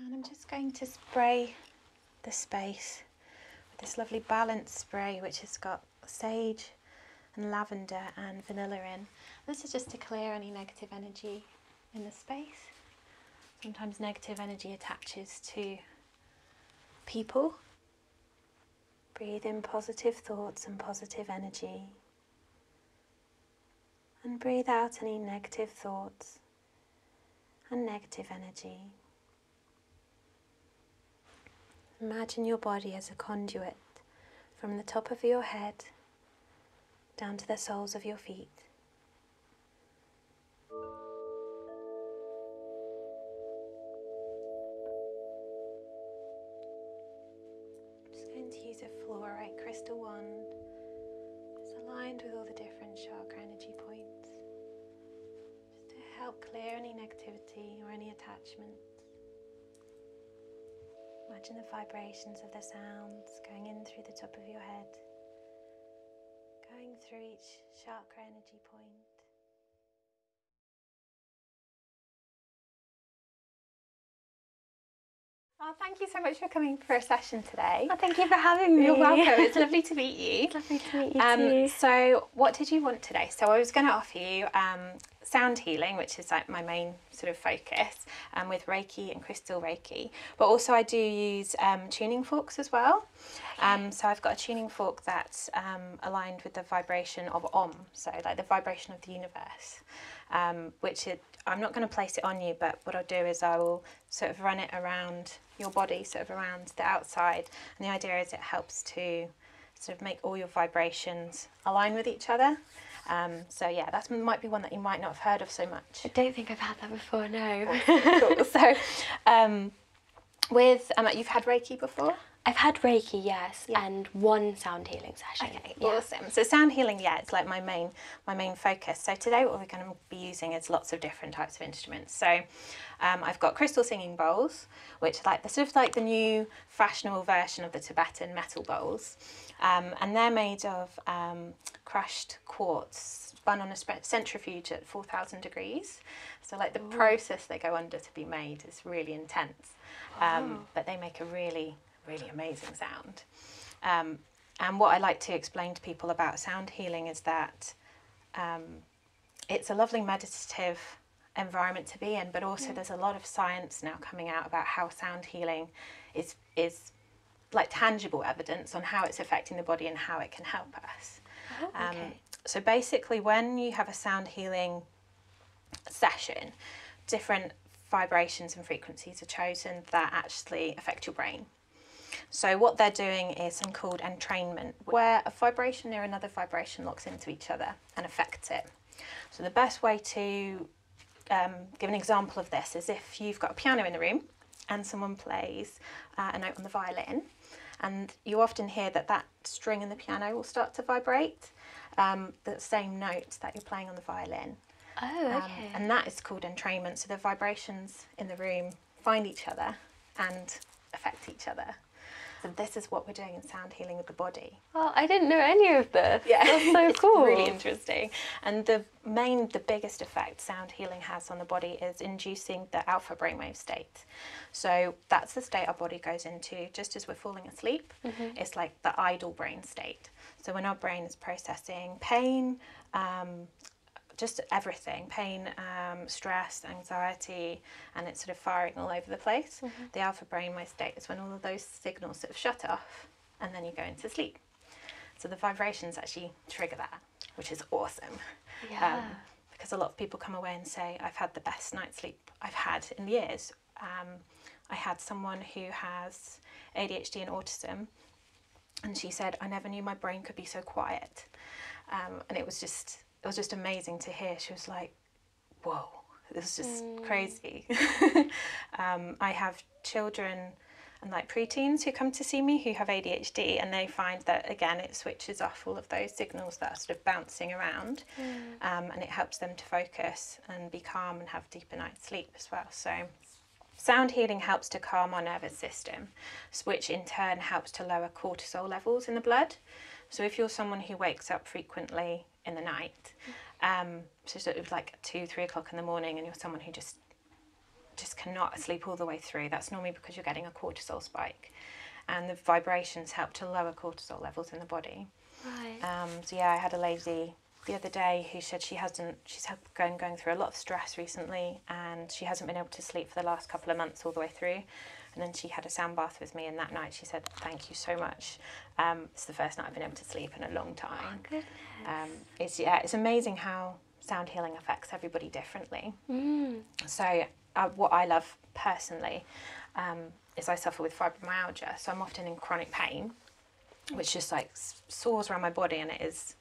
And I'm just going to spray the space with this lovely balanced spray which has got sage and lavender and vanilla in. This is just to clear any negative energy in the space. Sometimes negative energy attaches to people. Breathe in positive thoughts and positive energy. And breathe out any negative thoughts and negative energy. Imagine your body as a conduit from the top of your head down to the soles of your feet. I'm just going to use a fluorite crystal wand. It's aligned with all the different chakra energy points, just to help clear any negativity or any attachments. Imagine the vibrations of the sounds going in through the top of your head, going through each chakra energy point. Oh, thank you so much for coming for a session today. Oh, thank you for having me. You're welcome. It's lovely to meet you. It's lovely to meet you too. So what did you want today? So I was going to offer you sound healing, which is like my main sort of focus, with Reiki and crystal Reiki. But also I do use tuning forks as well. Okay. So I've got a tuning fork that's aligned with the vibration of Om, so like the vibration of the universe, I'm not going to place it on you, but what I'll do is I will sort of run it around your body, sort of around the outside. And the idea is it helps to sort of make all your vibrations align with each other. So yeah, that might be one that you might not have heard of so much. I don't think I've had that before, no. Cool. So you've had Reiki before? I've had Reiki, yes, and one sound healing session. Okay, awesome. So sound healing, yeah, it's like my main focus. So today what we're going to be using is lots of different types of instruments. So I've got crystal singing bowls, which are like the sort of like the new fashionable version of the Tibetan metal bowls, and they're made of crushed quartz spun on a centrifuge at 4,000 degrees. So like the process they go under to be made is really intense, but they make a really amazing sound. And what I like to explain to people about sound healing is that it's a lovely meditative environment to be in, but also there's a lot of science now coming out about how sound healing is like tangible evidence on how it's affecting the body and how it can help us. So basically when you have a sound healing session, different vibrations and frequencies are chosen that actually affect your brain. So what they're doing is something called entrainment, where a vibration near another vibration locks into each other and affects it. So the best way to give an example of this is if you've got a piano in the room and someone plays a note on the violin, and you often hear that string in the piano will start to vibrate, the same note that you're playing on the violin. Oh, okay. And that is called entrainment. So the vibrations in the room find each other and affect each other. So this is what we're doing in sound healing with the body. Oh, I didn't know any of this. Yeah, that's so cool. It's really interesting. And the biggest effect sound healing has on the body is inducing the alpha brainwave state. So that's the state our body goes into just as we're falling asleep. It's like the idle brain state. So when our brain is processing pain, just everything, pain, stress, anxiety, and it's sort of firing all over the place. The alpha brainwave state is when all of those signals sort of shut off and then you go into sleep. So the vibrations actually trigger that, which is awesome. Yeah. Because a lot of people come away and say, I've had the best night's sleep I've had in years. I had someone who has ADHD and autism, and she said, I never knew my brain could be so quiet. And it was just amazing to hear. She was like, whoa, this is just crazy. I have children and like preteens who come to see me who have ADHD, and they find that again it switches off all of those signals that are sort of bouncing around, and it helps them to focus and be calm and have deeper night's sleep as well. So sound healing helps to calm our nervous system, which in turn helps to lower cortisol levels in the blood. So if you're someone who wakes up frequently in the night, so sort of like 2-3 o'clock in the morning, and you're someone who just just cannot sleep all the way through, that's normally because you're getting a cortisol spike, and the vibrations help to lower cortisol levels in the body. Right. So yeah, I had a lady the other day who said she's going through a lot of stress recently, and she hasn't been able to sleep for the last couple of months all the way through. And then she had a sound bath with me, and that night she said, "Thank you so much. It's the first night I've been able to sleep in a long time." Oh, goodness. It's amazing how sound healing affects everybody differently. So what I love personally is I suffer with fibromyalgia, so I'm often in chronic pain, which just like soars around my body, and it is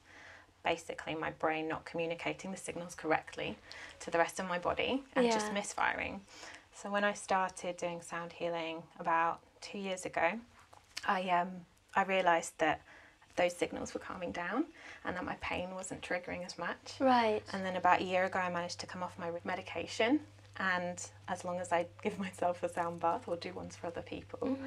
basically my brain not communicating the signals correctly to the rest of my body and just misfiring. So when I started doing sound healing about 2 years ago, I realised that those signals were calming down and that my pain wasn't triggering as much. Right. And then about a year ago, I managed to come off my medication, and as long as I give myself a sound bath or do ones for other people,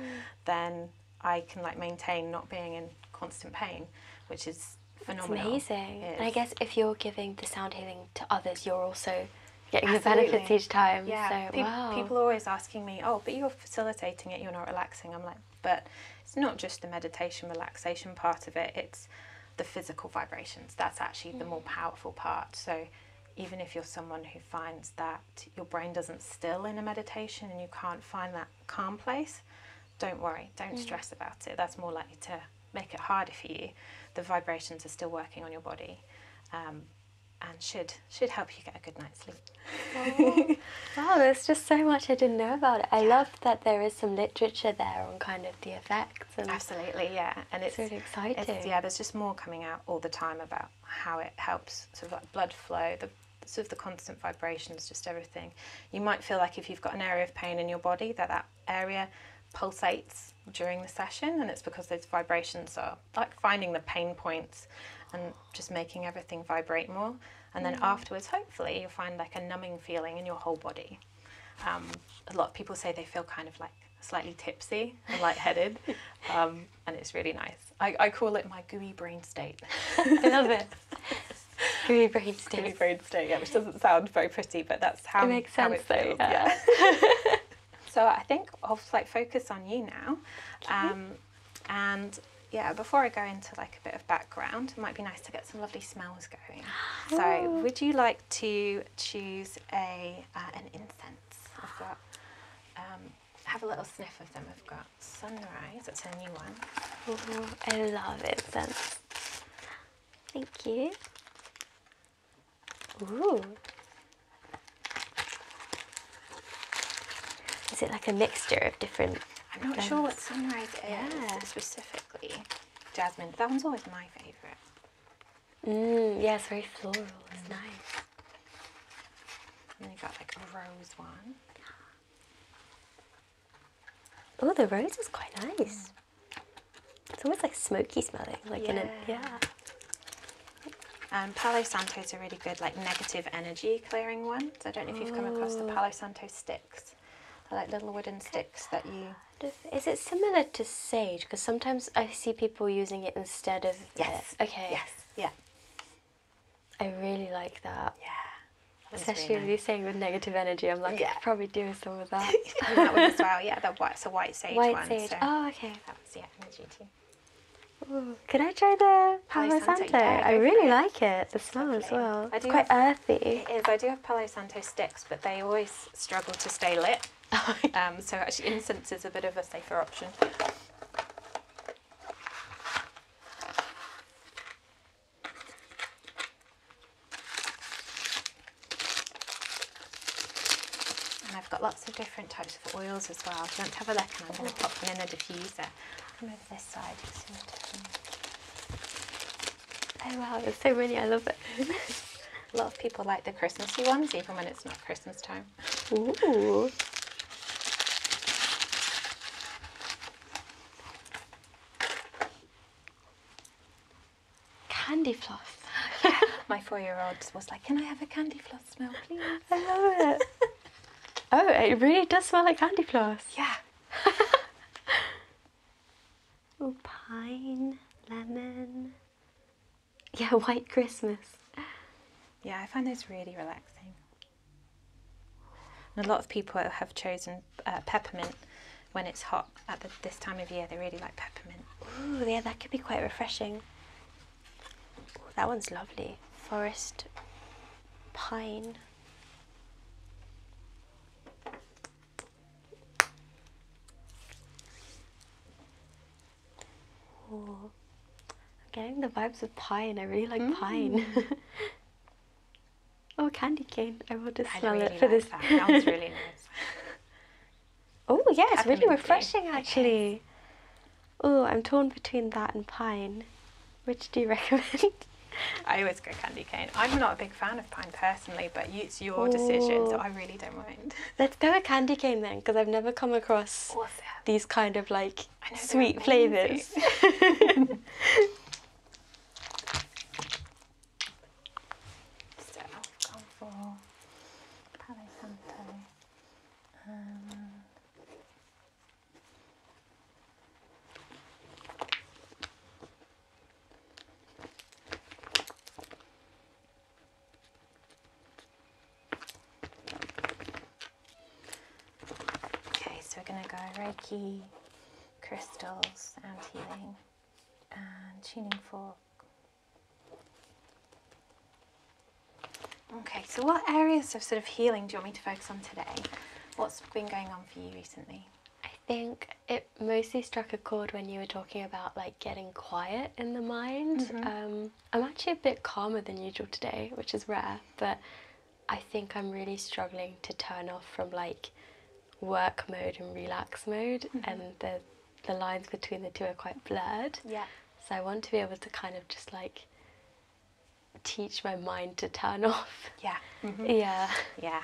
then I can like maintain not being in constant pain, which is phenomenal. It's amazing. And I guess if you're giving the sound healing to others, you're also getting Absolutely. the benefits each time. Yeah. So, wow. People are always asking me, "Oh, but you're facilitating it, you're not relaxing." I'm like, but it's not just the meditation relaxation part of it, it's the physical vibrations. That's actually the more powerful part. So even if you're someone who finds that your brain doesn't still in a meditation and you can't find that calm place, don't worry, don't stress about it. That's more likely to make it harder for you. The vibrations are still working on your body, and should help you get a good night's sleep. Oh, wow, there's just so much I didn't know about it. I love that there is some literature there on kind of the effects. And Absolutely, yeah. And it's really exciting. There's just more coming out all the time about how it helps sort of like blood flow, the sort of the constant vibrations, just everything. You might feel like if you've got an area of pain in your body, that area pulsates during the session, and it's because those vibrations are like finding the pain points and just making everything vibrate more. And then afterwards, hopefully, you'll find like a numbing feeling in your whole body. A lot of people say they feel kind of like slightly tipsy and lightheaded, and it's really nice. I call it my gooey brain state. I love it. Gooey brain state. Gooey brain state, yeah, which doesn't sound very pretty, but that's how it makes sense, how it feels. though. Yeah. So I think I'll like focus on you now, and yeah, before I go into like a bit of background, it might be nice to get some lovely smells going. So would you like to choose an incense? I've got, have a little sniff of them. I've got Sunrise, that's a new one. Ooh, I love incense. Thank you. Ooh. Is it like a mixture of different? I'm not sure what Sunrise is specifically. Jasmine, that one's always my favourite. Yeah, it's very floral. It's nice. And then you've got like a rose one. Oh, the rose is quite nice. It's almost like smoky smelling, like in a Palo Santo is a really good like negative energy clearing one. So I don't know if you've come across the Palo Santo sticks. They're like little wooden sticks that you... Is it similar to sage? Because sometimes I see people using it instead of... Yes. Okay. Yes. Yeah. I really like that. Yeah. Especially with you saying with negative energy, I'm like, I could probably do some of that. And that one as well, yeah. It's a white sage one. White sage. So Oh, okay. that was energy too. Ooh, could I try the Palo Santo? Yeah, I really like it. The smell as well. It's quite earthy. It is. I do have Palo Santo sticks, but they always struggle to stay lit. So actually incense is a bit of a safer option. And I've got lots of different types of oils as well. If you want to have a look, and I'm going to pop one in a diffuser. Come over this side. You see Oh wow, there's so many. I love it. a lot of people like the Christmassy ones, even when it's not Christmas time. Ooh. Candy floss. My 4-year-old was like, "Can I have a candy floss smell, please?" I love it. Oh, it really does smell like candy floss. Yeah. Oh, pine, lemon. Yeah, white Christmas. Yeah, I find those really relaxing. And a lot of people have chosen peppermint when it's hot at this time of year. They really like peppermint. Ooh, yeah, that could be quite refreshing. Ooh, that one's lovely. Forest pine. Ooh, I'm getting the vibes of pine. I really like pine. Oh, candy cane. I want to smell really it for like this. That sounds really nice. Oh, yeah, it's really Pepperminty. refreshing actually. Oh, I'm torn between that and pine. Which do you recommend? I always go candy cane. I'm not a big fan of pine personally, but it's your decision, so I really don't mind. Let's go with candy cane then, because I've never come across Awesome. these kind of like I know, sweet they're flavours. So I've gone for Palo Santo. Okay, so we're going to go Reiki, crystals, and healing, and tuning fork. Okay, so what areas of sort of healing do you want me to focus on today? What's been going on for you recently? I think it mostly struck a chord when you were talking about like getting quiet in the mind. I'm actually a bit calmer than usual today, which is rare, but I think I'm really struggling to turn off from like work mode and relax mode, and the lines between the two are quite blurred. Yeah. So I want to be able to kind of just like teach my mind to turn off. Yeah. Yeah. Yeah.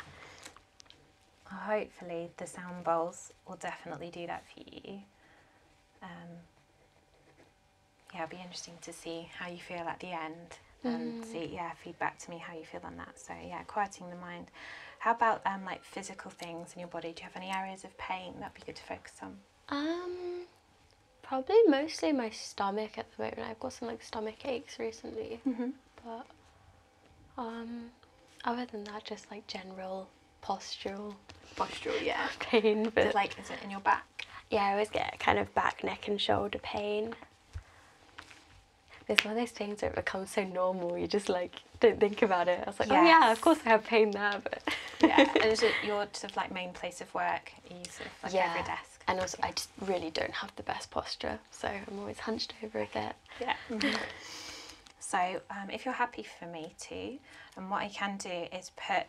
Well, hopefully the sound bowls will definitely do that for you. Yeah, it'll be interesting to see how you feel at the end and see, feedback to me how you feel on that. So yeah, quieting the mind. How about like physical things in your body? Do you have any areas of pain that'd be good to focus on? Probably mostly my stomach at the moment. I've got some like stomach aches recently, but other than that, just like general postural Yeah. pain. But Is it in your back? yeah, I always get kind of back, neck, and shoulder pain. It's one of those things where it becomes so normal, you just like don't think about it. I was like, oh yeah, of course I have pain there, but yeah. And is it your sort of like main place of work? Are you sort of like over a desk? And also I just really don't have the best posture, so I'm always hunched over a bit. Yeah. So if you're happy for me to, and what I can do is put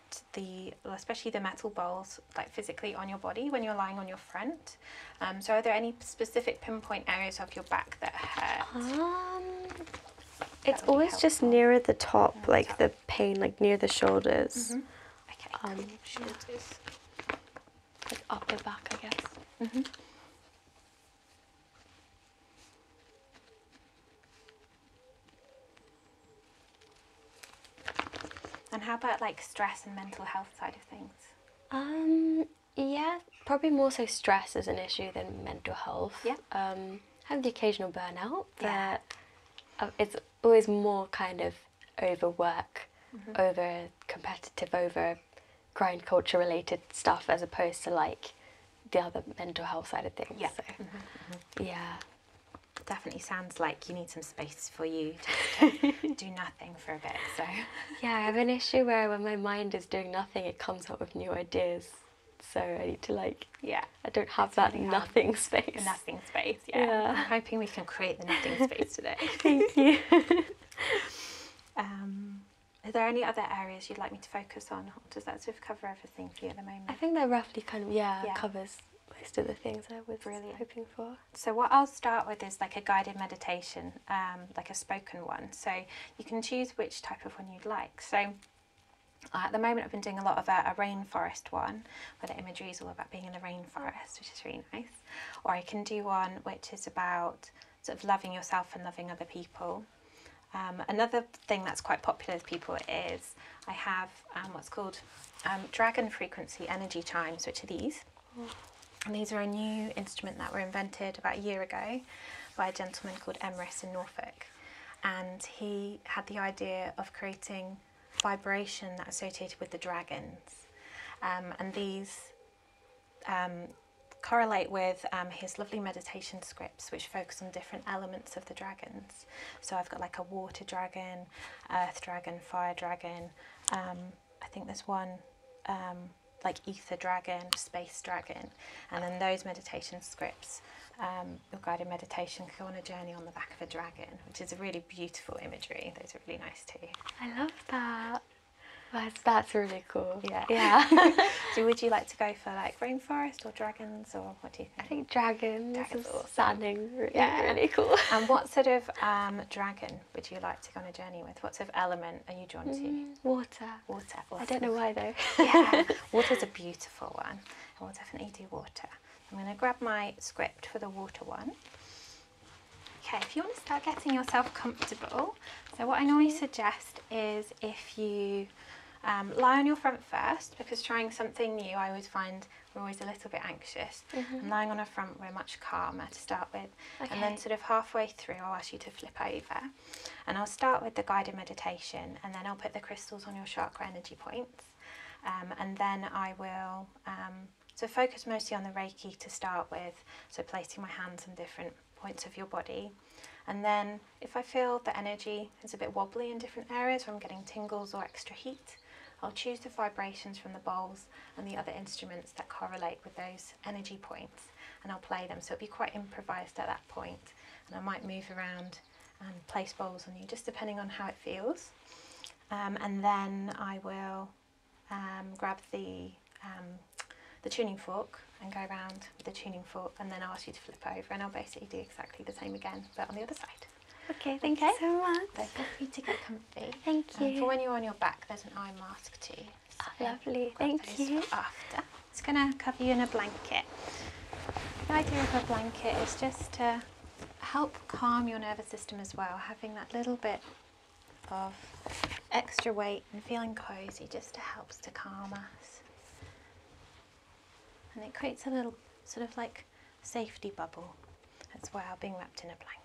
especially the metal bowls, like physically on your body when you're lying on your front. So are there any specific pinpoint areas of your back that hurt? It's always just nearer the top, like the pain, like near the shoulders. Okay, cool. Shoulders. Like upper back, I guess. And how about like stress and mental health side of things? Yeah, probably more so stress is an issue than mental health. Yeah. Have the occasional burnout, but it's always more kind of overwork, over competitive, over grind culture related stuff as opposed to like the other mental health side of things. Yeah. So, yeah. Definitely sounds like you need some space for you just to do nothing for a bit. So yeah, I have an issue where when my mind is doing nothing, it comes up with new ideas. So I need to like, I don't have that really nothing space. The nothing space, yeah. I'm hoping we can create the nothing space today. Thank you. Are there any other areas you'd like me to focus on, or does that sort of cover everything for you at the moment? I think that roughly kind of, covers most of the things I was hoping for. So what I'll start with is like a guided meditation, like a spoken one. So you can choose which type of one you'd like. So at the moment I've been doing a lot of a rainforest one, where the imagery is all about being in the rainforest, which is really nice. Or I can do one which is about sort of loving yourself and loving other people. Another thing that's quite popular with people is I have what's called dragon frequency energy chimes, which are these. And these are a new instrument that were invented about a year ago by a gentleman called Emrys in Norfolk. And he had the idea of creating vibration that's associated with the dragons. And these correlate with his lovely meditation scripts, which focus on different elements of the dragons. So I've got like a water dragon, earth dragon, fire dragon. I think there's one like ether dragon, space dragon, and then those meditation scripts, your guided meditation can go on a journey on the back of a dragon, which is a really beautiful imagery. Those are really nice too. I love that. That's really cool. Yeah. Yeah. So would you like to go for like rainforest or dragons, or what do you think? I think dragons Dragons is are awesome. sounding really, Yeah. really cool. And what sort of dragon would you like to go on a journey with? What sort of element are you drawn to? Water. Water. I don't know why though. Yeah, water's a beautiful one. And we'll definitely do water. I'm going to grab my script for the water one. Okay, if you want to start getting yourself comfortable, so what I normally suggest is if you lie on your front first, because trying something new, I always find we're always a little bit anxious. And lying on our front, we're much calmer to start with. And then sort of halfway through, I'll ask you to flip over. And I'll start with the guided meditation, and then I'll put the crystals on your chakra energy points. And then I will so focus mostly on the reiki to start with, so placing my hands on different points of your body. And then if I feel the energy is a bit wobbly in different areas, or I'm getting tingles or extra heat, I'll choose the vibrations from the bowls and the other instruments that correlate with those energy points, and I'll play them. So it'll be quite improvised at that point, and I might move around and place bowls on you, just depending on how it feels. And then I will grab the tuning fork and go around with the tuning fork, and then I'll ask you to flip over, and I'll basically do exactly the same again, but on the other side. Okay, thank you so much. So feel free to get comfy. Thank you. For when you're on your back, there's an eye mask too. So Lovely, grab thank those you. for after. It's going to cover you in a blanket. The idea of a blanket is just to help calm your nervous system as well, having that little bit of extra weight and feeling cozy just helps to calm us. And it creates a little sort of like safety bubble as well, being wrapped in a blanket.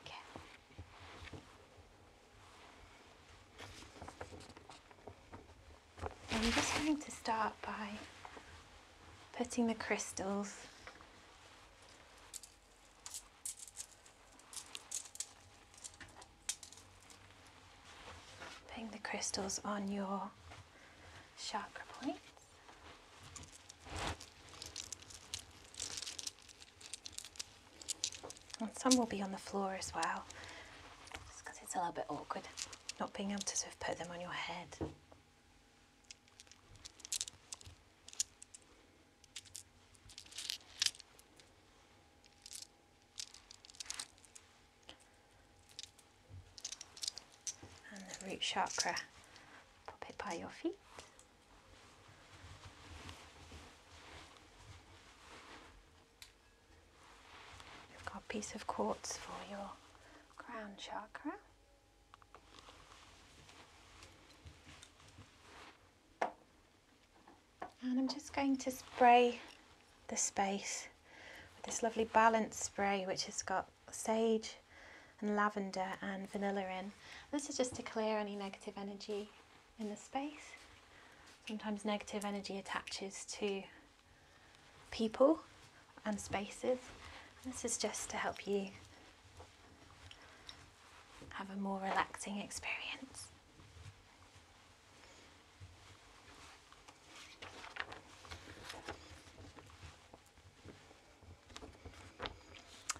I'm just going to start by putting the crystals on your chakra points. And some will be on the floor as well, just because it's a little bit awkward not being able to sort of put them on your head. And the root chakra, pop it by your feet. We've got a piece of quartz for your crown chakra. And I'm just going to spray the space with this lovely balanced spray, which has got sage and lavender and vanilla in. This is just to clear any negative energy in the space. Sometimes negative energy attaches to people and spaces. This is just to help you have a more relaxing experience.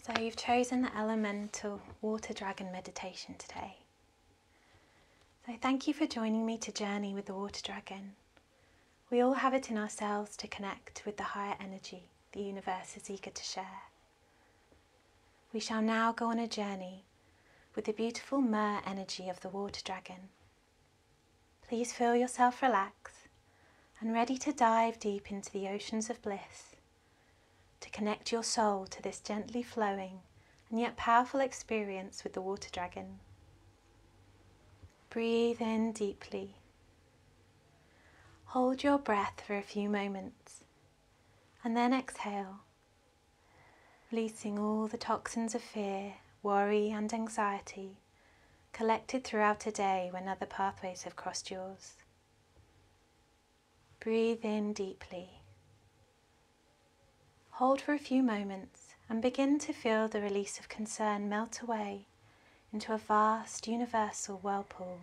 So you've chosen the elemental water dragon meditation today. So thank you for joining me to journey with the water dragon. We all have it in ourselves to connect with the higher energy the universe is eager to share. We shall now go on a journey with the beautiful myrrh energy of the water dragon. Please feel yourself relaxed and ready to dive deep into the oceans of bliss, to connect your soul to this gently flowing and yet powerful experience with the water dragon. Breathe in deeply. Hold your breath for a few moments and then exhale, releasing all the toxins of fear, worry and anxiety collected throughout a day when other pathways have crossed yours. Breathe in deeply. Hold for a few moments and begin to feel the release of concern melt away into a vast universal whirlpool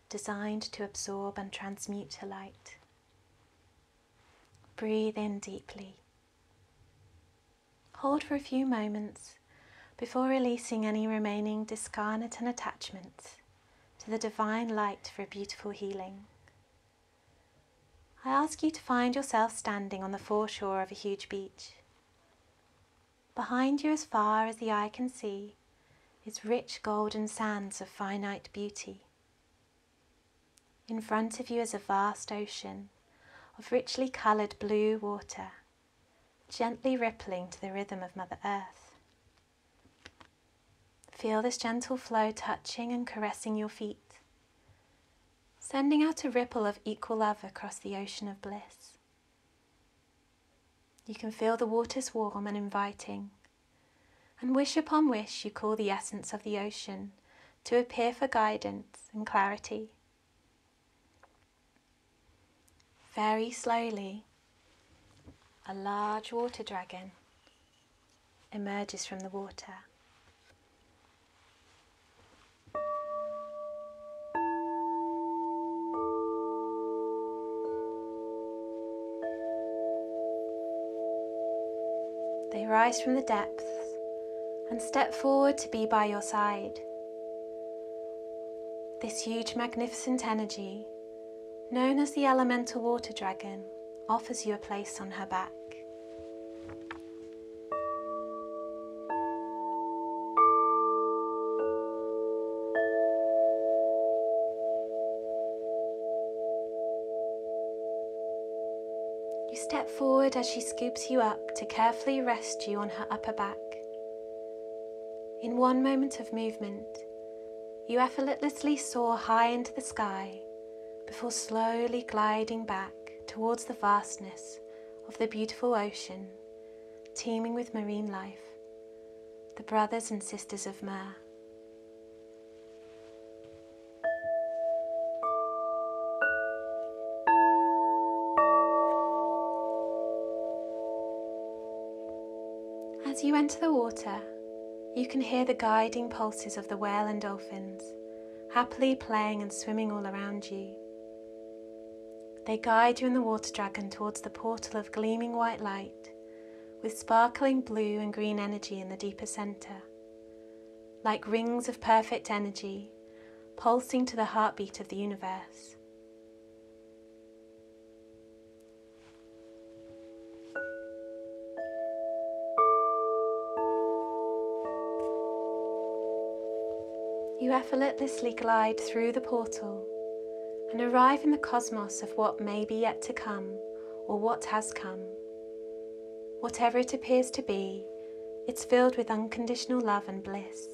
designed to absorb and transmute to light. Breathe in deeply. Hold for a few moments before releasing any remaining discarnate and attachments to the divine light for a beautiful healing. I ask you to find yourself standing on the foreshore of a huge beach. Behind you, as far as the eye can see, is rich golden sands of finite beauty. In front of you is a vast ocean of richly coloured blue water, gently rippling to the rhythm of Mother Earth. Feel this gentle flow touching and caressing your feet, sending out a ripple of equal love across the ocean of bliss. You can feel the waters warm and inviting, and wish upon wish you call the essence of the ocean to appear for guidance and clarity. Very slowly, a large water dragon emerges from the water. They rise from the depths and step forward to be by your side. This huge, magnificent energy, known as the elemental water dragon, offers you a place on her back. You step forward as she scoops you up to carefully rest you on her upper back. In one moment of movement, you effortlessly soar high into the sky before slowly gliding back towards the vastness of the beautiful ocean, teeming with marine life, the brothers and sisters of Mer. As you enter the water, you can hear the guiding pulses of the whale and dolphins, happily playing and swimming all around you. They guide you in the water dragon towards the portal of gleaming white light, with sparkling blue and green energy in the deeper centre, like rings of perfect energy, pulsing to the heartbeat of the universe. You effortlessly glide through the portal and arrive in the cosmos of what may be yet to come, or what has come. Whatever it appears to be, it's filled with unconditional love and bliss.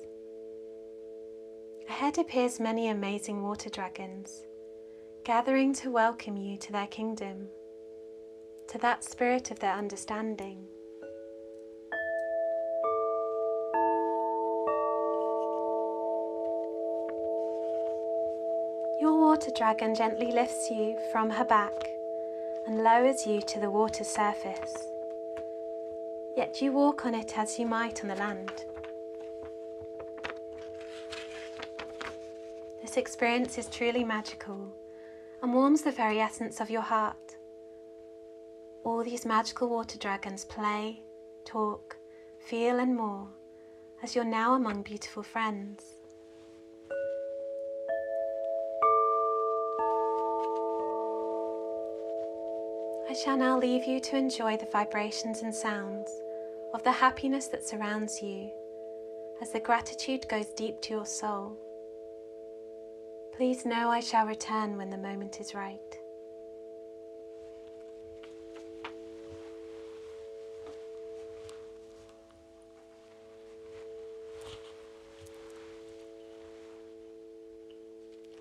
Ahead appears many amazing water dragons, gathering to welcome you to their kingdom, to that spirit of their understanding. Your water dragon gently lifts you from her back and lowers you to the water's surface. Yet you walk on it as you might on the land. This experience is truly magical and warms the very essence of your heart. All these magical water dragons play, talk, feel and more as you're now among beautiful friends. I shall now leave you to enjoy the vibrations and sounds of the happiness that surrounds you as the gratitude goes deep to your soul. Please know I shall return when the moment is right.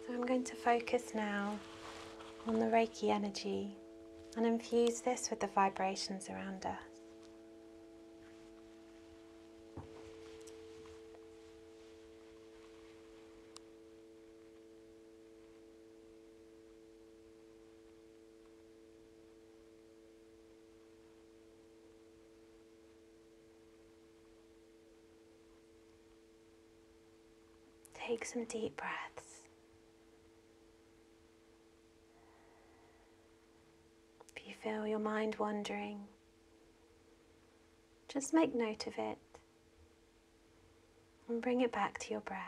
So I'm going to focus now on the reiki energy and infuse this with the vibrations around us. Take some deep breaths. If you feel your mind wandering, just make note of it and bring it back to your breath.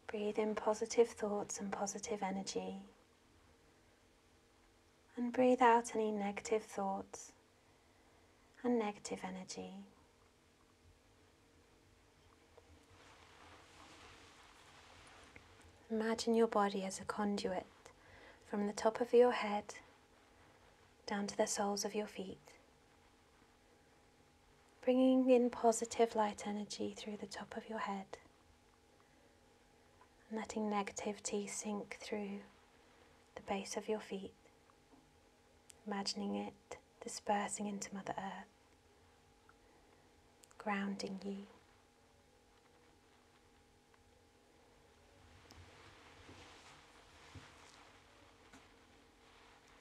Breathe in positive thoughts and positive energy, and breathe out any negative thoughts and negative energy. Imagine your body as a conduit from the top of your head down to the soles of your feet, bringing in positive light energy through the top of your head, and letting negativity sink through the base of your feet, imagining it dispersing into Mother Earth, grounding you.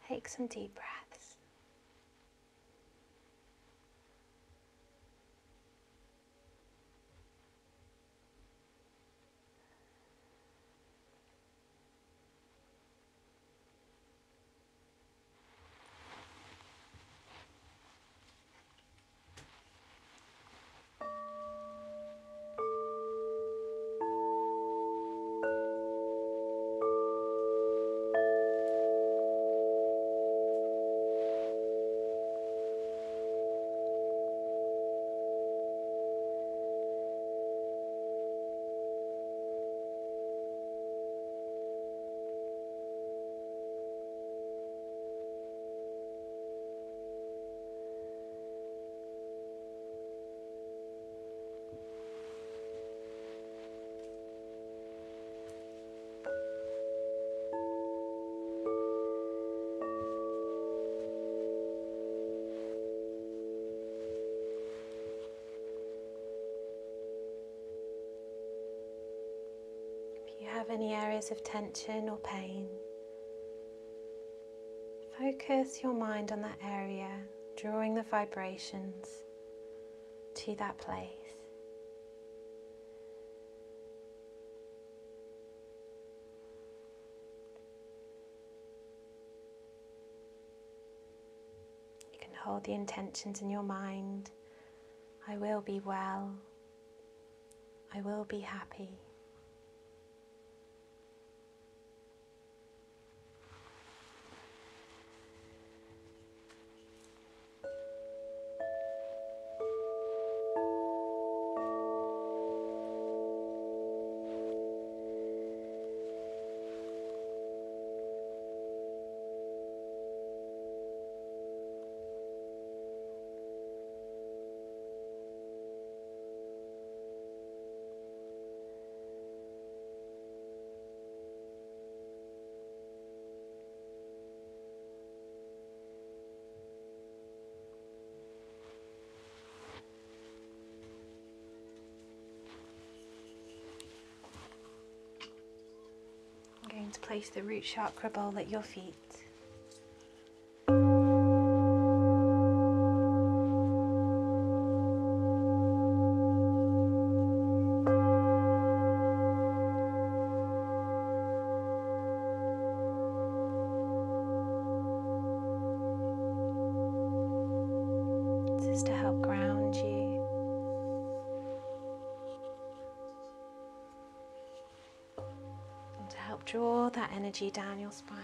Take some deep breaths. If you have any areas of tension or pain, focus your mind on that area, drawing the vibrations to that place. You can hold the intentions in your mind. I will be well. I will be happy. I'm going to place the root chakra bowl at your feet. This is to help ground you. And to help draw that energy down your spine.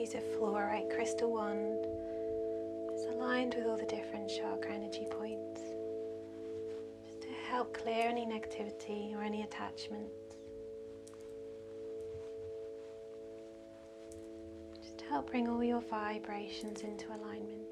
use a fluorite crystal wand. It's aligned with all the different chakra energy points, just to help clear any negativity or any attachments. Just to help bring all your vibrations into alignment.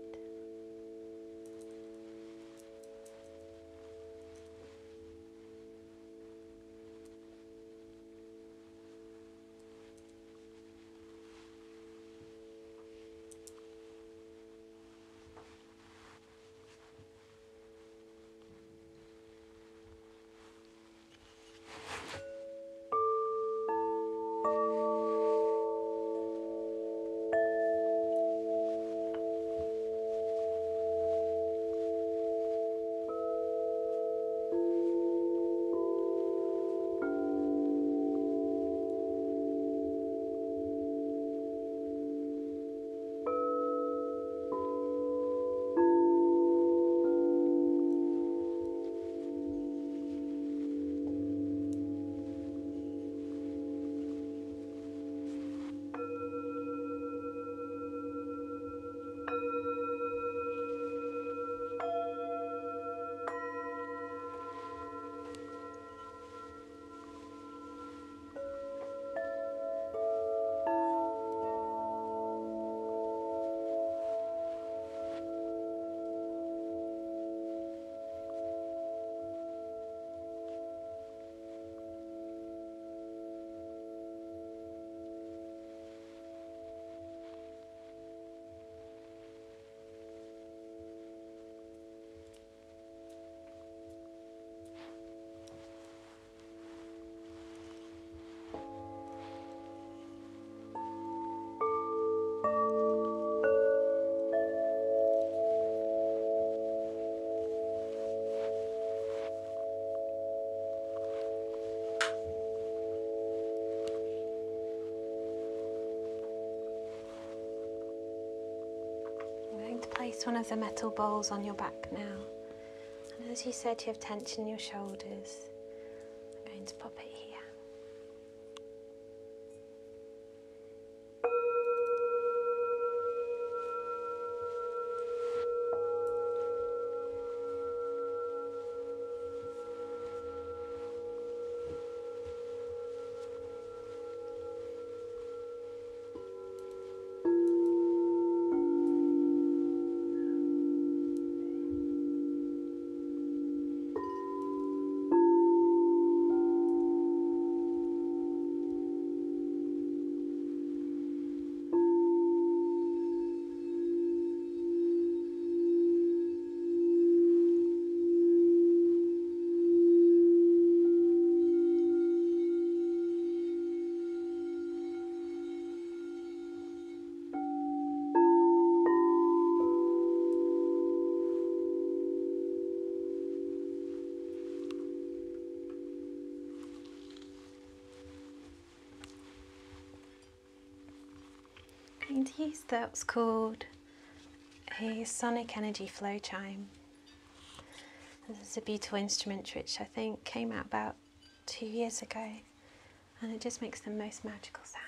Place one of the metal bowls on your back now, and as you said you have tension in your shoulders, I'm going to pop it here. I'm going to use what's called a sonic energy flow chime. This is a beautiful instrument which I think came out about 2 years ago, and it just makes the most magical sound.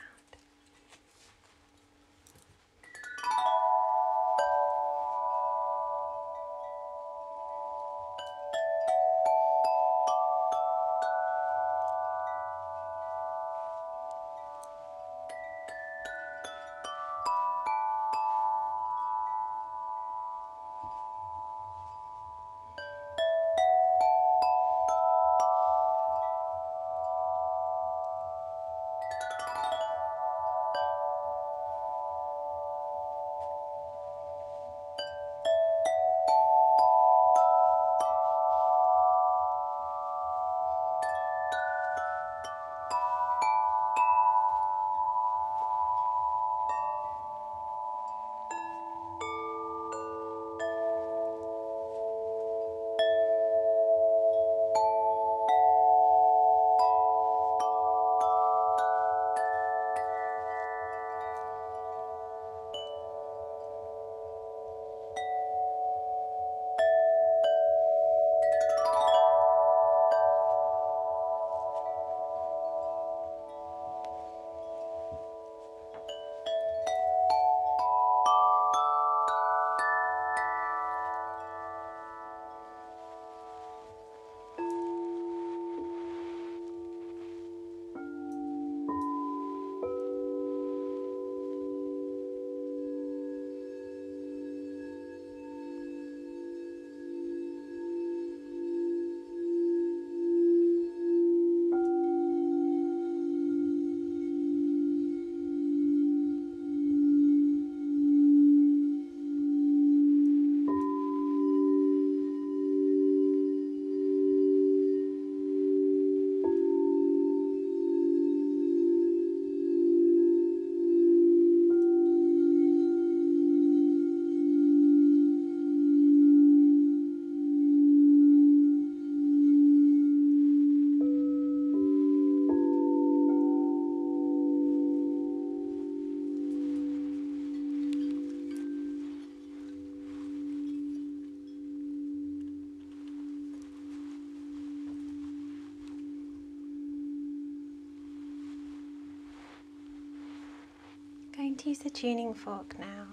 to use the tuning fork now,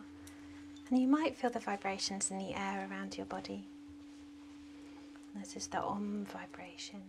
and you might feel the vibrations in the air around your body. This is the Om vibration.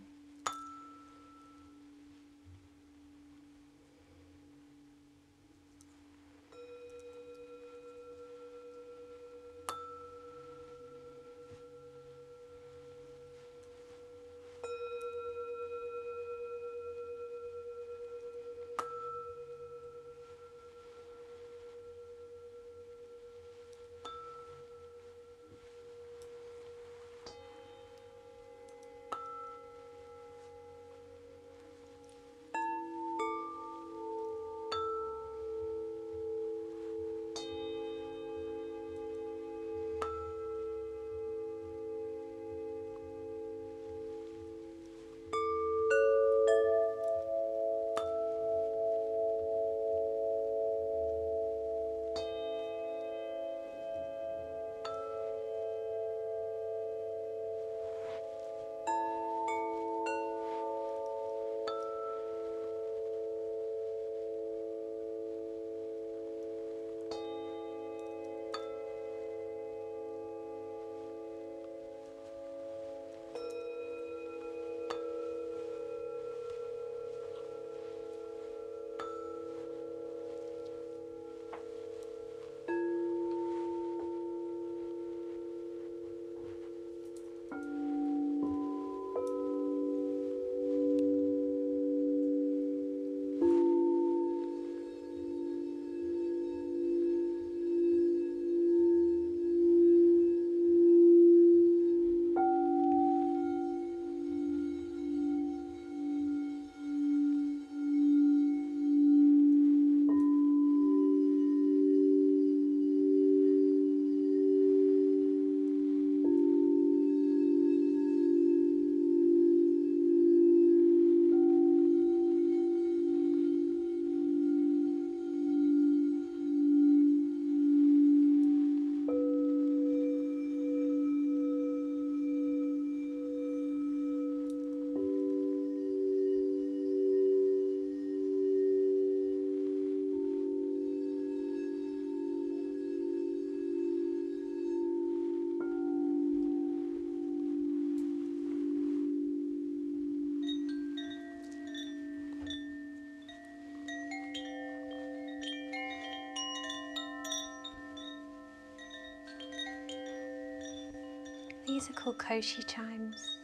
These are called Koshi chimes,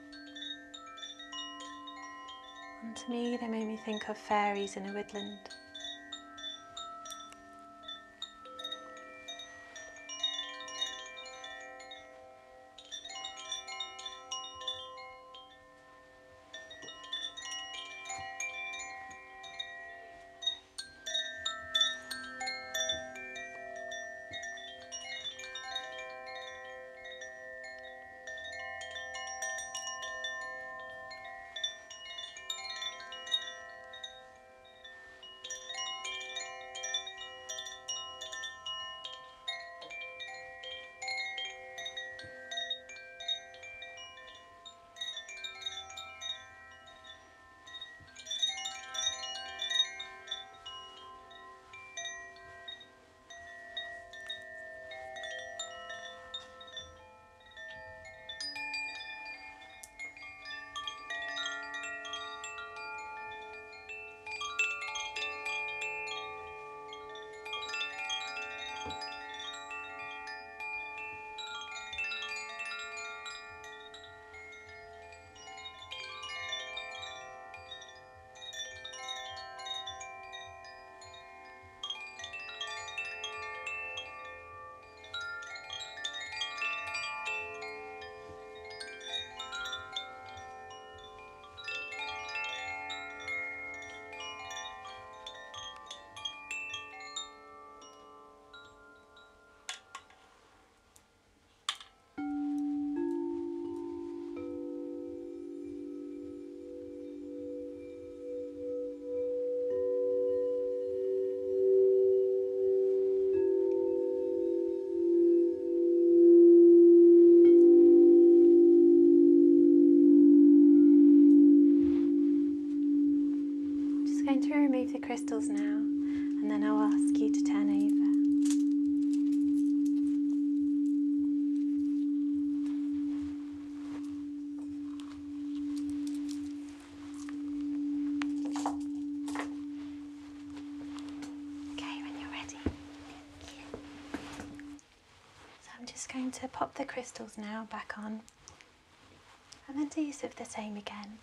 and to me they make me think of fairies in a woodland. Going to remove the crystals now and then I'll ask you to turn over. Okay, when you're ready. So I'm just going to pop the crystals now back on, and then do use of the same again.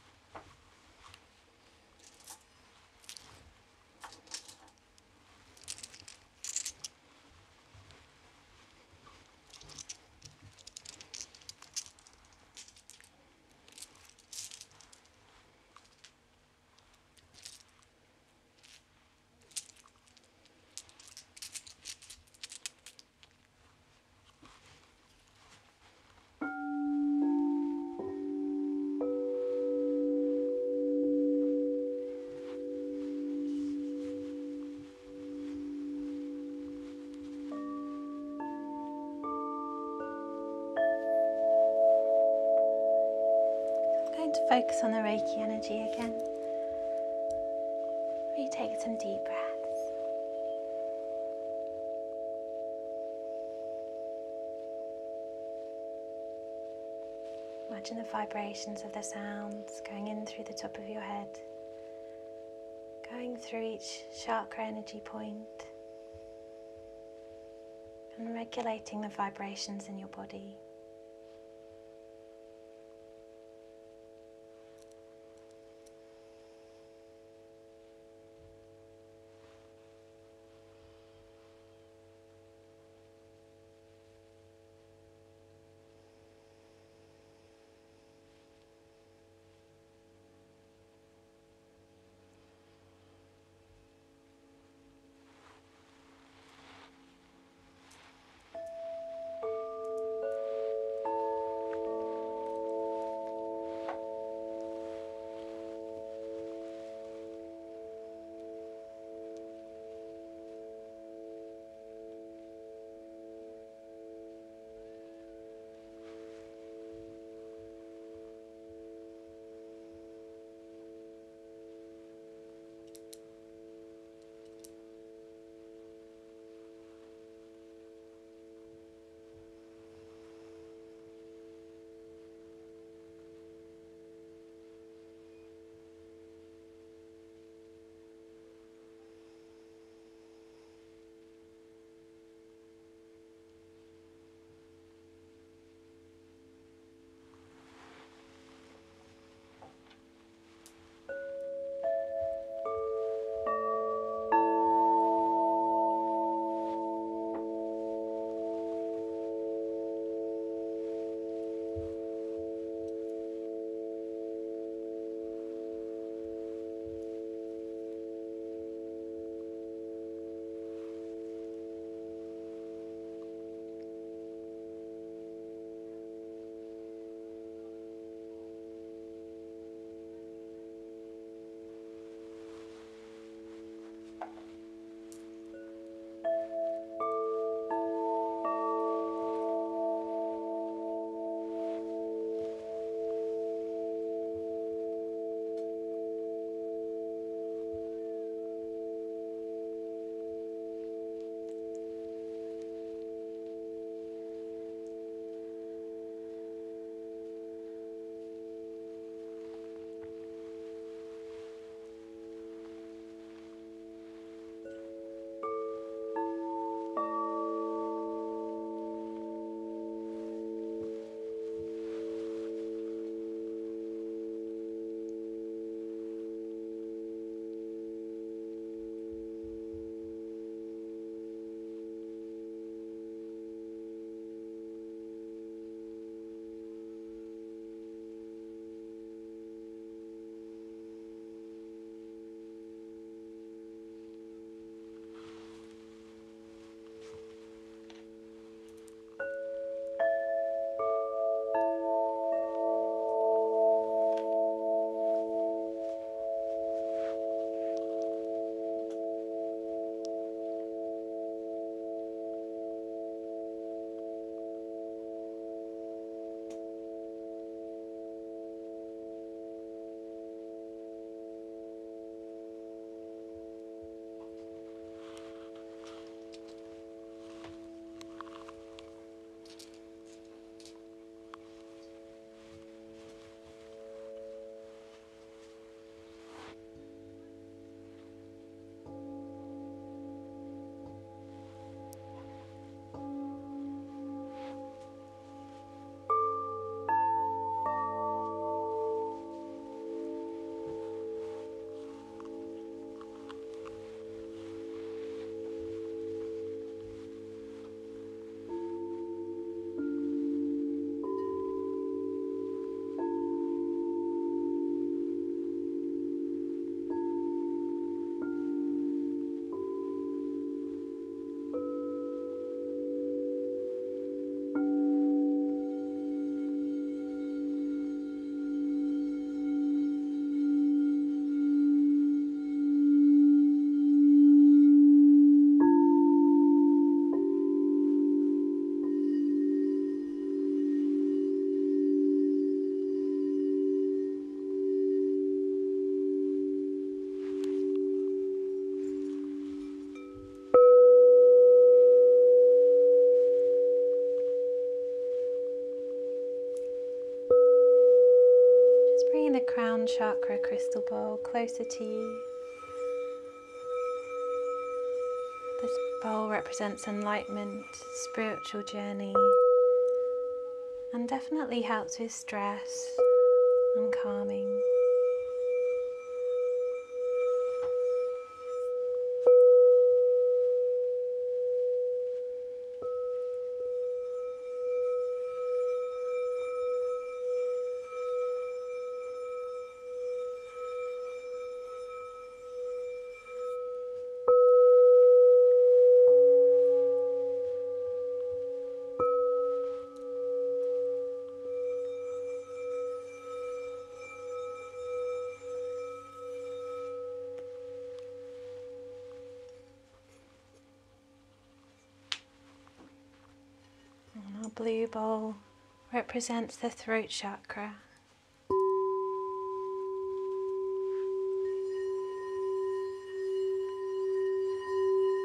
To focus on the Reiki energy again. Retake some deep breaths. Imagine the vibrations of the sounds going in through the top of your head, going through each chakra energy point, and regulating the vibrations in your body. crown chakra crystal bowl closer to you. This bowl represents enlightenment, spiritual journey, and definitely helps with stress and calming. And our blue bowl represents the throat chakra.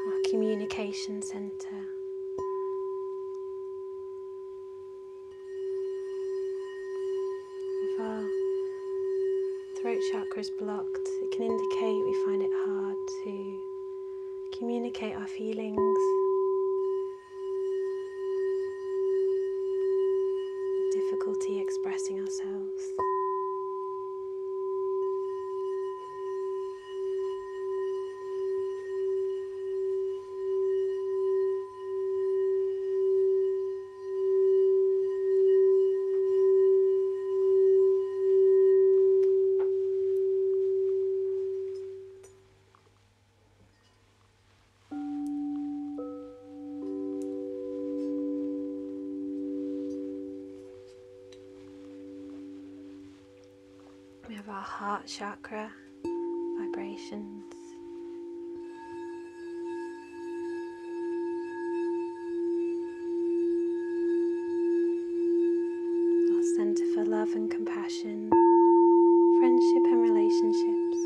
Our communication center. If our throat chakra is blocked, it can indicate we find it hard to communicate our feelings, difficulty expressing ourselves. We have our heart chakra, vibrations. Our center for love and compassion, friendship and relationships.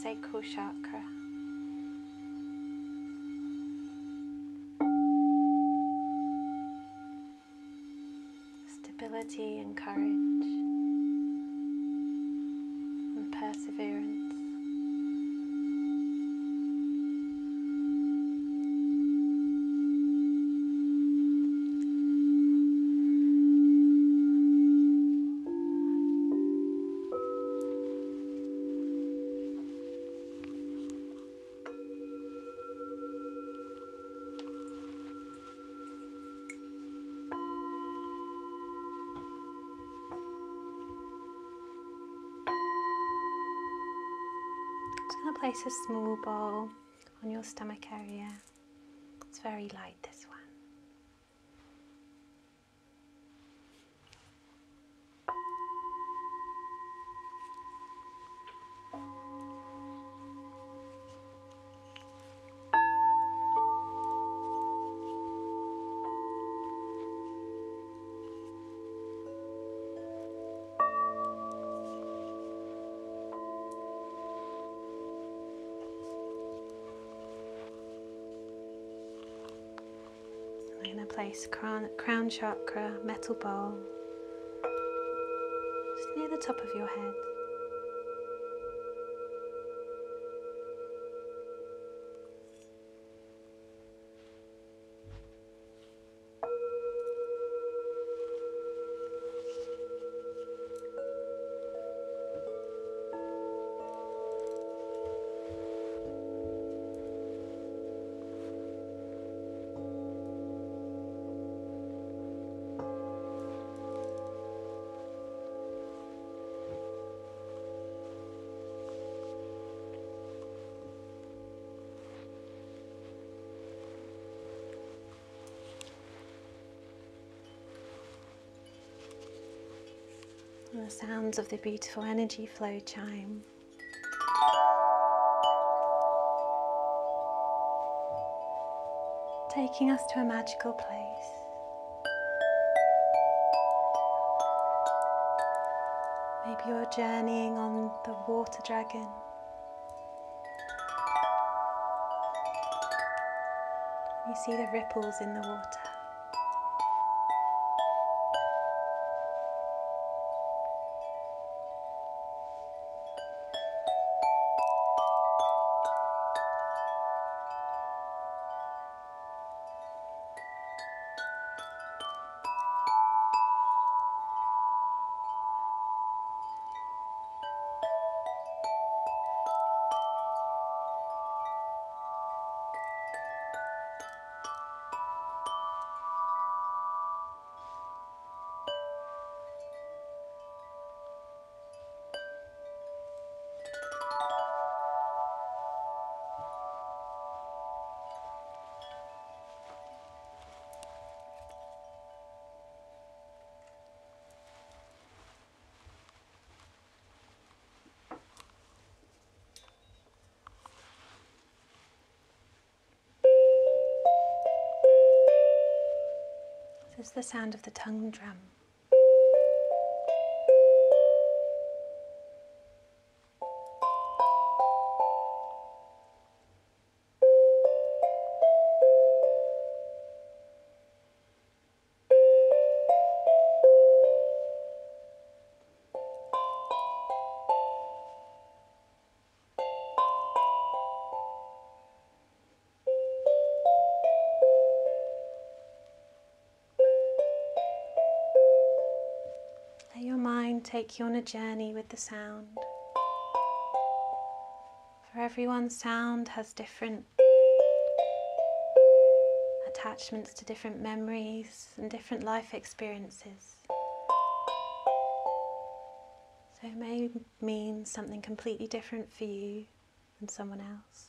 Sacral chakra. Stability and courage and perseverance. I'm going to place a small ball on your stomach area. It's very light, this one. I'm going to place crown chakra, metal bowl, just near the top of your head. And the sounds of the beautiful energy flow chime. Taking us to a magical place. Maybe you're journeying on the water dragon. You see the ripples in the water. This is the sound of the tongue drum. Let your mind take you on a journey with the sound. For everyone, sound has different attachments to different memories and different life experiences. So it may mean something completely different for you than someone else.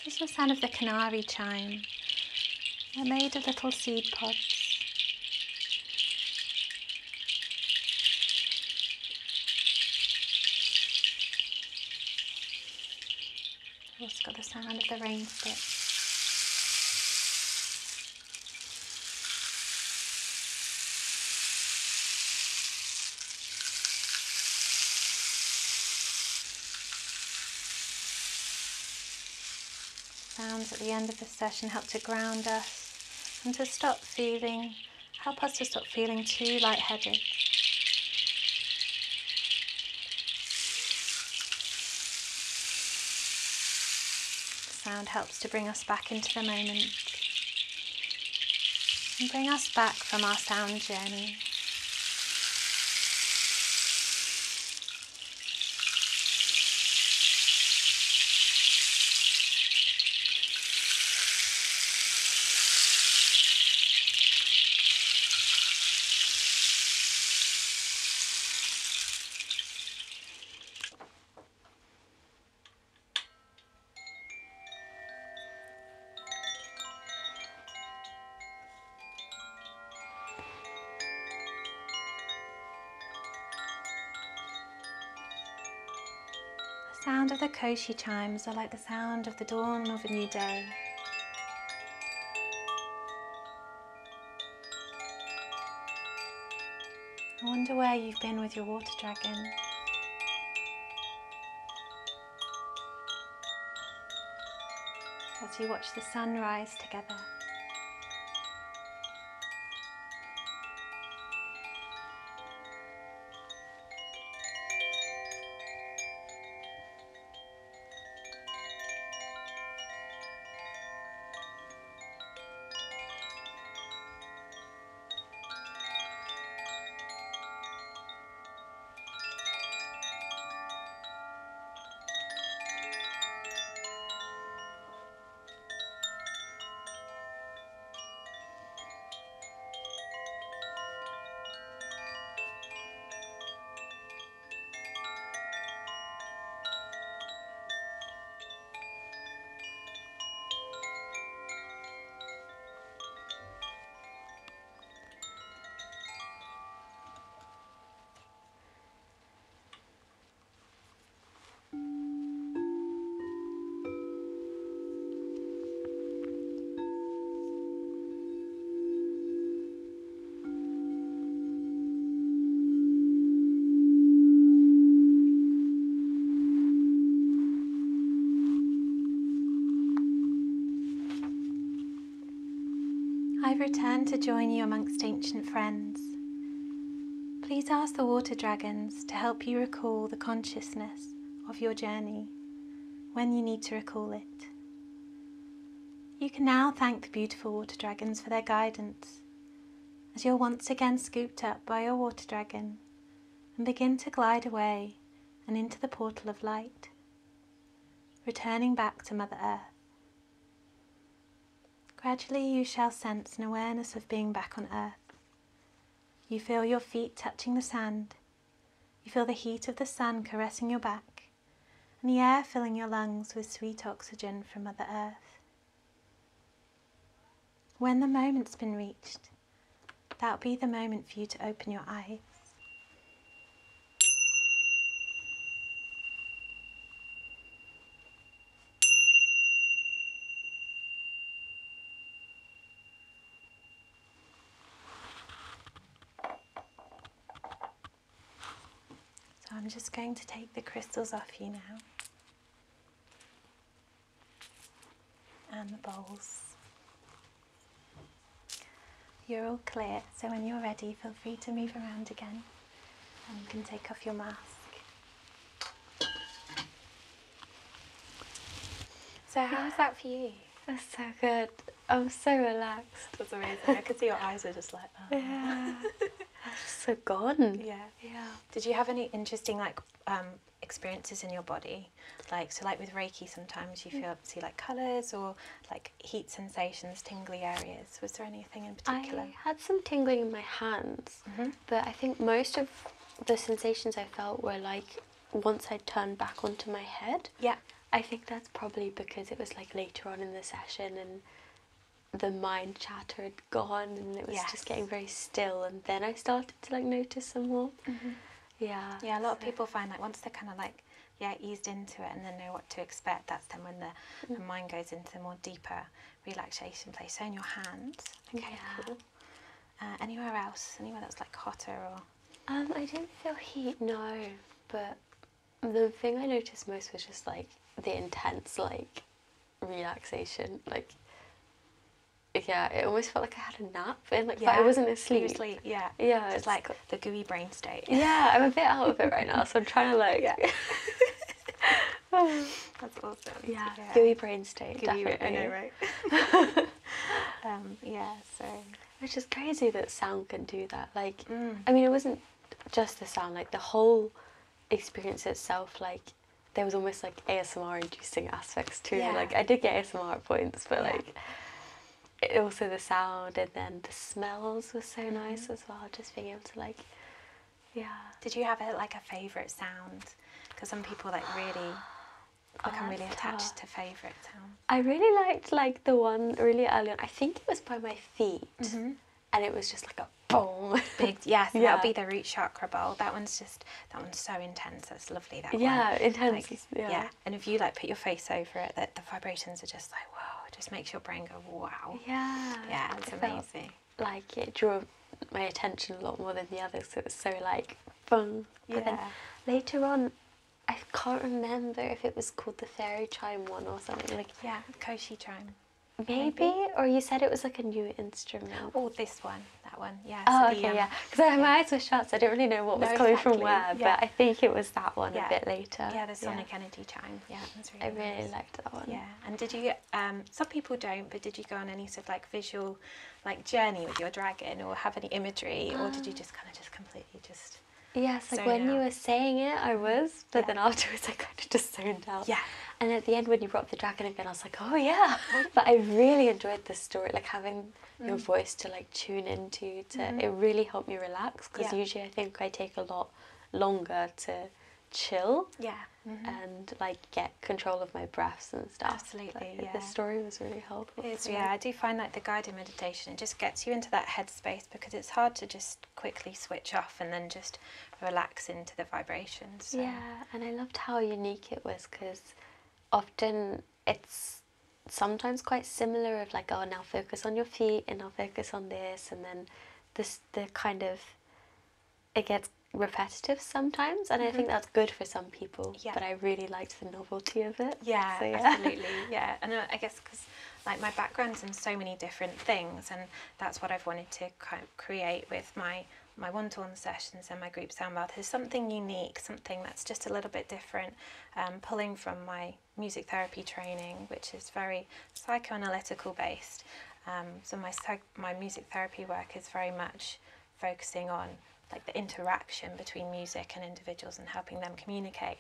This is the sound of the canary chime. They're made of little seed pods. We've also got the sound of the rain stick. Sounds at the end of the session help to ground us and to help us to stop feeling too lightheaded. Sound helps to bring us back into the moment and bring us back from our sound journey. The sound of the koshi chimes are like the sound of the dawn of a new day. I wonder where you've been with your water dragon. As you watch the sun rise together. I've returned to join you amongst ancient friends. Please ask the water dragons to help you recall the consciousness of your journey when you need to recall it. You can now thank the beautiful water dragons for their guidance as you're once again scooped up by your water dragon and begin to glide away and into the portal of light, returning back to Mother Earth. Gradually you shall sense an awareness of being back on Earth. You feel your feet touching the sand. You feel the heat of the sun caressing your back and the air filling your lungs with sweet oxygen from Mother Earth. When the moment's been reached, that'll be the moment for you to open your eyes. So I'm just going to take the crystals off you now. And the bowls. You're all clear, so when you're ready, feel free to move around again. And you can take off your mask. So how was that for you? That's so good. I'm so relaxed. That's amazing. I could see your eyes are just like, oh. Yeah. I'm just so gone. Yeah. Yeah. Did you have any interesting experiences in your body? Like with Reiki, sometimes you see like colours or like heat sensations, tingly areas. Was there anything in particular? I had some tingling in my hands, but I think most of the sensations I felt were like once I turned back onto my head. Yeah. I think that's probably because it was like later on in the session and the mind chatter had gone and it was just getting very still, and then I started to like notice some more. Yeah. Yeah, a lot of people find like once they're kind of like eased into it and then know what to expect, that's then when the mind goes into the more deeper relaxation place. So in your hands, okay, cool. Anywhere else? Anywhere that's like hotter or? I didn't feel heat, no, but the thing I noticed most was just like the intense like relaxation, like it almost felt like I had a nap and like but I wasn't asleep. It's like the gooey brain state. Yeah, I'm a bit out of it right now, so I'm trying to like That's awesome. Yeah, gooey brain state, gooey, definitely. I know, right? So which is crazy that sound can do that. Like I mean, it wasn't just the sound, like the whole experience itself, like there was almost like ASMR inducing aspects to it. Like I did get ASMR at points, but like also the sound and then the smells were so nice as well, just being able to like Did you have a favourite sound? Because some people like really become really attached to favourite sounds. I really liked like the one really early on, I think it was by my feet, and it was just like a boom. Big, that'll be the root chakra bowl. That one's so intense. That's lovely. That one. Yeah, intense. Like, and if you like put your face over it, the vibrations are just like whoa. It just makes your brain go wow. Yeah, it's amazing. Like it drew my attention a lot more than the others. So it was so like fun. But then later on, I can't remember if it was called the fairy chime one or something like. Yeah, Koshi chime. Maybe, or you said it was like a new instrument. Oh, this one, that one, yeah. Oh, so okay, because my eyes were shut, so I didn't really know what was coming from where, but I think it was that one a bit later. Yeah, the sonic energy chime, that's really nice. I really liked that one. Yeah, and did you, some people don't, but did you go on any sort of like visual like journey with your dragon or have any imagery, or did you just kind of just completely just... Yes, like when you were saying it, I was, but then afterwards I kind of just zoned out. Yeah. And at the end when you brought up the dragon again, I was like, oh yeah. But I really enjoyed the story, like having your voice to like tune into, it really helped me relax, because usually I think I take a lot longer to chill and like get control of my breaths and stuff. Absolutely, but the story was really helpful. It is, I do find like the guided meditation, it just gets you into that headspace, because it's hard to just quickly switch off and then just relax into the vibrations. So. Yeah, and I loved how unique it was, because often it's sometimes quite similar of like, oh, now focus on your feet and now focus on this, and then the kind of, it gets repetitive sometimes, and I think that's good for some people, but I really liked the novelty of it. Absolutely. And I guess because like my background's in so many different things, and that's what I've wanted to kind of create with my one-to-one sessions and my group sound bath, is something unique, something that's just a little bit different, pulling from my music therapy training, which is very psychoanalytical based. So my music therapy work is very much focusing on like the interaction between music and individuals and helping them communicate.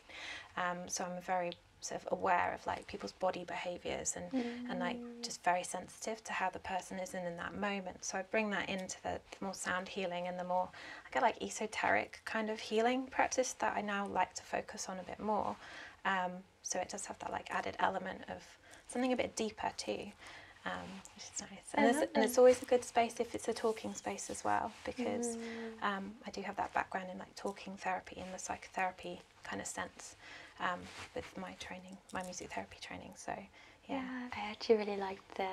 So I'm very sort of aware of like people's body behaviours and like just very sensitive to how the person is in that moment. So I bring that into the more sound healing and the more I get like esoteric kind of healing practice that I now like to focus on a bit more. So it does have that like added element of something a bit deeper too. Which is nice, and it's always a good space if it's a talking space as well, because I do have that background in like talking therapy in the psychotherapy kind of sense, with my training, my music therapy training. So yeah, I actually really liked the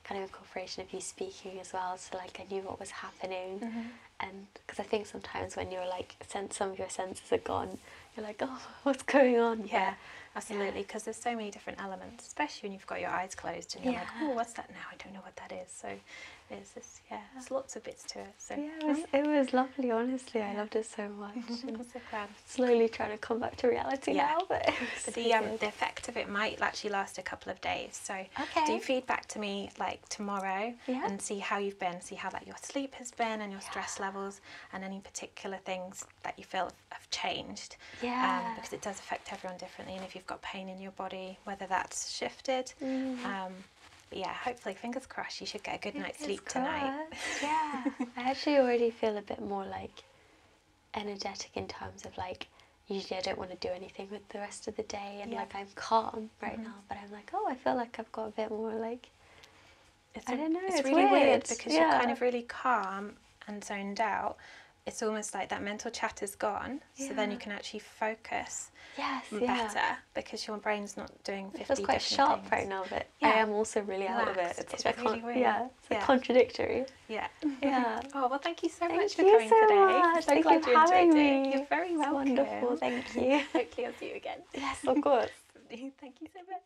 kind of incorporation of you speaking as well, so like I knew what was happening. And because I think sometimes when you're like some of your senses are gone, you're like, oh, what's going on? Yeah, absolutely, because there's so many different elements, especially when you've got your eyes closed and you're like, oh, what's that now? I don't know what that is. So there's this, there's lots of bits to it. So it was lovely, honestly. I loved it so much. I'm so glad. Slowly trying to come back to reality now, but it was the effect of it might actually last a couple of days. So do feedback to me like tomorrow and see how you've been, see how like your sleep has been and your stress levels and any particular things that you feel have changed. Because it does affect everyone differently, and if you've got pain in your body, whether that's shifted. But yeah, hopefully, fingers crossed, you should get a good night's sleep tonight. Yeah, I actually already feel a bit more like energetic in terms of like, usually I don't want to do anything with the rest of the day, and like I'm calm right now, but I'm like, oh, I feel like I've got a bit more like, I don't know, it's really weird because you're kind of really calm and zoned out. It's almost like that mental chatter's gone, so then you can actually focus better because your brain's not doing 50 different things. It feels quite sharp right now, but I am also really out of it. It's really weird. Yeah, it's contradictory. Yeah. Yeah. Oh, well, thank you so much for coming today. I'm so glad you enjoyed it. You're very welcome. Wonderful, thank you. Hopefully I'll see you again. Yes, of course. Thank you so much.